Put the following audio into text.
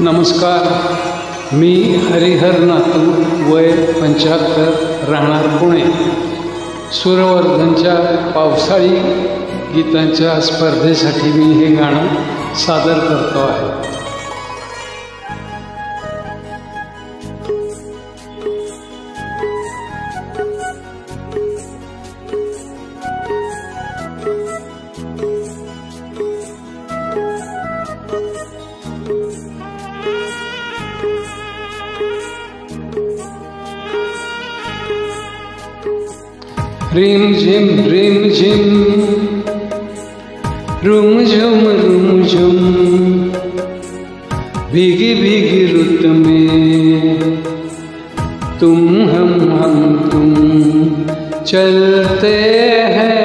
नमस्कार, मी हरिहर नातू, वय 75, राहणार पुणे. सूरवर्धनच्या पावसाळी गीतांच्या स्पर्धेसाठी मी हे गाणं सादर करतो आहे. रिम झिम रुम झुम भीगी भीगी रुत में तुम हम तुम चलते हैं